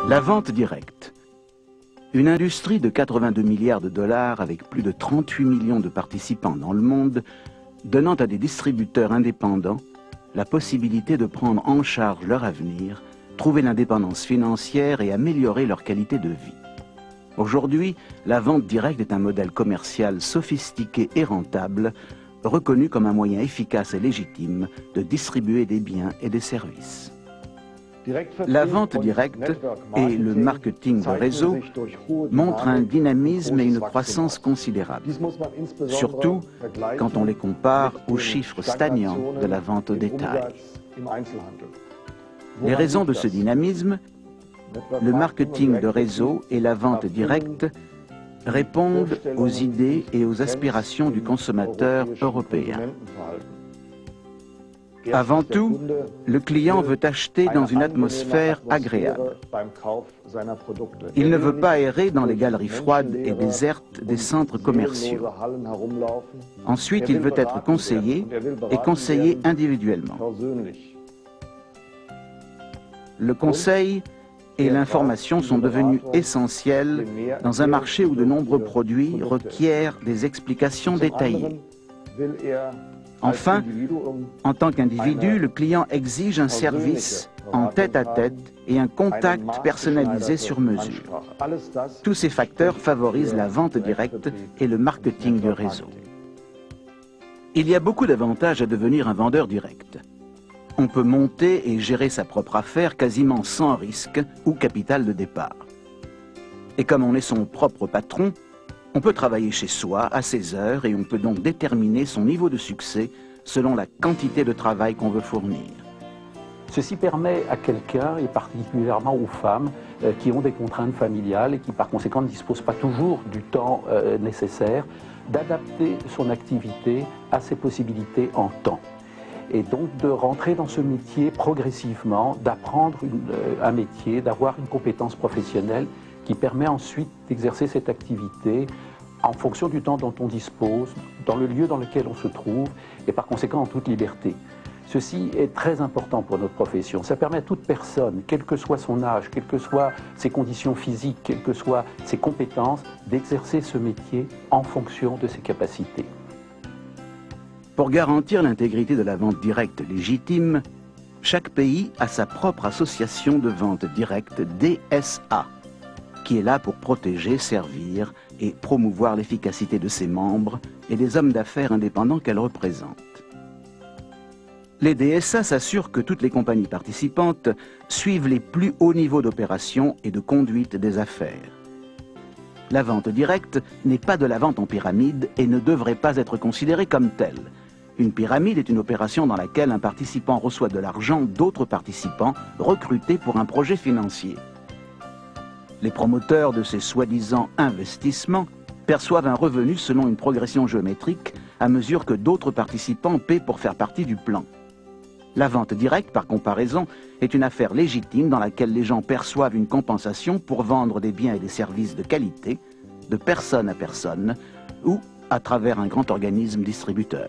La vente directe. Une industrie de 82 milliards de dollars avec plus de 38 millions de participants dans le monde, donnant à des distributeurs indépendants la possibilité de prendre en charge leur avenir, trouver l'indépendance financière et améliorer leur qualité de vie. Aujourd'hui, la vente directe est un modèle commercial sophistiqué et rentable, reconnu comme un moyen efficace et légitime de distribuer des biens et des services. La vente directe et le marketing de réseau montrent un dynamisme et une croissance considérables, surtout quand on les compare aux chiffres stagnants de la vente au détail. Les raisons de ce dynamisme, le marketing de réseau et la vente directe répondent aux idées et aux aspirations du consommateur européen. Avant tout, le client veut acheter dans une atmosphère agréable. Il ne veut pas errer dans les galeries froides et désertes des centres commerciaux. Ensuite, il veut être conseillé et conseillé individuellement. Le conseil et l'information sont devenus essentiels dans un marché où de nombreux produits requièrent des explications détaillées. Enfin, en tant qu'individu, le client exige un service en tête-à-tête et un contact personnalisé sur mesure. Tous ces facteurs favorisent la vente directe et le marketing de réseau. Il y a beaucoup d'avantages à devenir un vendeur direct. On peut monter et gérer sa propre affaire quasiment sans risque ou capital de départ. Et comme on est son propre patron, on peut travailler chez soi à ses heures et on peut donc déterminer son niveau de succès selon la quantité de travail qu'on veut fournir. Ceci permet à quelqu'un, et particulièrement aux femmes, qui ont des contraintes familiales et qui par conséquent ne disposent pas toujours du temps nécessaire, d'adapter son activité à ses possibilités en temps. Et donc de rentrer dans ce métier progressivement, d'apprendre un métier, d'avoir une compétence professionnelle qui permet ensuite d'exercer cette activité en fonction du temps dont on dispose, dans le lieu dans lequel on se trouve, et par conséquent en toute liberté. Ceci est très important pour notre profession. Ça permet à toute personne, quel que soit son âge, quelles que soient ses conditions physiques, quelles que soient ses compétences, d'exercer ce métier en fonction de ses capacités. Pour garantir l'intégrité de la vente directe légitime, chaque pays a sa propre association de vente directe DSA, qui est là pour protéger, servir et promouvoir l'efficacité de ses membres et des hommes d'affaires indépendants qu'elle représente. Les DSA s'assurent que toutes les compagnies participantes suivent les plus hauts niveaux d'opération et de conduite des affaires. La vente directe n'est pas de la vente en pyramide et ne devrait pas être considérée comme telle. Une pyramide est une opération dans laquelle un participant reçoit de l'argent d'autres participants recrutés pour un projet financier. Les promoteurs de ces soi-disant investissements perçoivent un revenu selon une progression géométrique à mesure que d'autres participants paient pour faire partie du plan. La vente directe, par comparaison, est une affaire légitime dans laquelle les gens perçoivent une compensation pour vendre des biens et des services de qualité, de personne à personne, ou à travers un grand organisme distributeur.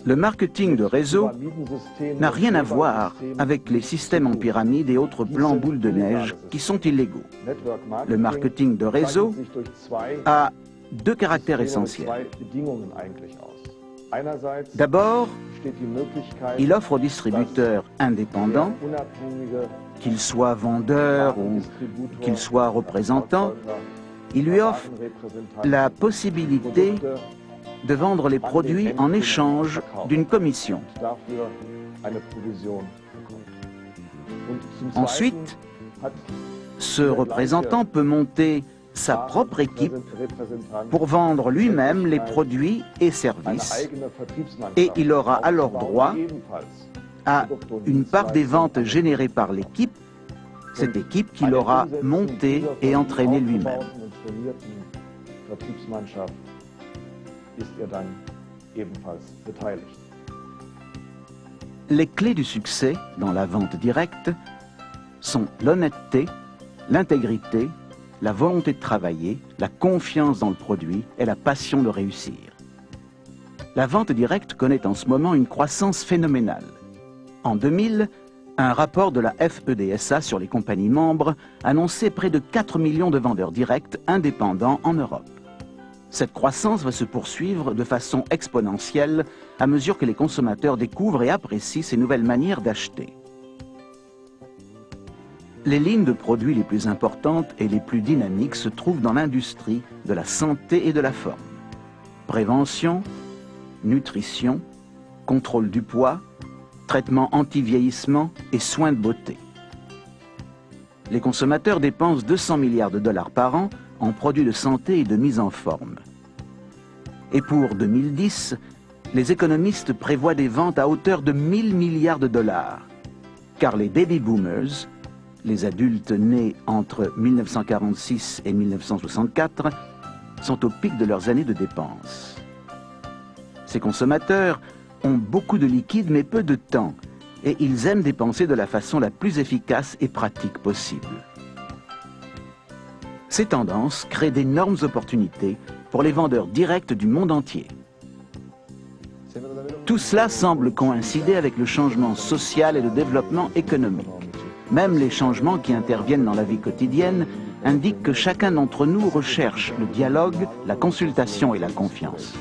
Le marketing de réseau n'a rien à voir avec les systèmes en pyramide et autres plans boules de neige qui sont illégaux. Le marketing de réseau a deux caractères essentiels. D'abord, il offre aux distributeurs indépendants, qu'ils soient vendeurs ou qu'ils soient représentants, il lui offre la possibilité de vendre les produits en échange d'une commission. Ensuite, ce représentant peut monter sa propre équipe pour vendre lui-même les produits et services et il aura alors droit à une part des ventes générées par l'équipe, cette équipe qu'il aura montée et entraînée lui-même. Les clés du succès dans la vente directe sont l'honnêteté, l'intégrité, la volonté de travailler, la confiance dans le produit et la passion de réussir. La vente directe connaît en ce moment une croissance phénoménale. En 2000, Un rapport de la FEDSA sur les compagnies membres annonçait près de 4 millions de vendeurs directs indépendants en Europe. Cette croissance va se poursuivre de façon exponentielle à mesure que les consommateurs découvrent et apprécient ces nouvelles manières d'acheter. Les lignes de produits les plus importantes et les plus dynamiques se trouvent dans l'industrie de la santé et de la forme. Prévention, nutrition, contrôle du poids, traitement anti-vieillissement et soins de beauté. Les consommateurs dépensent 200 milliards de dollars par an en produits de santé et de mise en forme. Et pour 2010, les économistes prévoient des ventes à hauteur de 1000 milliards de dollars, car les baby boomers, les adultes nés entre 1946 et 1964, sont au pic de leurs années de dépenses. Ces consommateurs ont beaucoup de liquide mais peu de temps, et ils aiment dépenser de la façon la plus efficace et pratique possible. Ces tendances créent d'énormes opportunités pour les vendeurs directs du monde entier. Tout cela semble coïncider avec le changement social et le développement économique. Même les changements qui interviennent dans la vie quotidienne indiquent que chacun d'entre nous recherche le dialogue, la consultation et la confiance.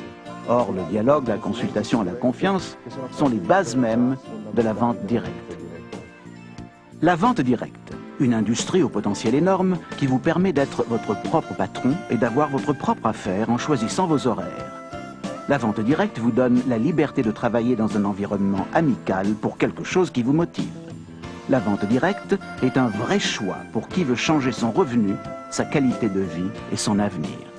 Or, le dialogue, la consultation et la confiance sont les bases mêmes de la vente directe. La vente directe, une industrie au potentiel énorme qui vous permet d'être votre propre patron et d'avoir votre propre affaire en choisissant vos horaires. La vente directe vous donne la liberté de travailler dans un environnement amical pour quelque chose qui vous motive. La vente directe est un vrai choix pour qui veut changer son revenu, sa qualité de vie et son avenir.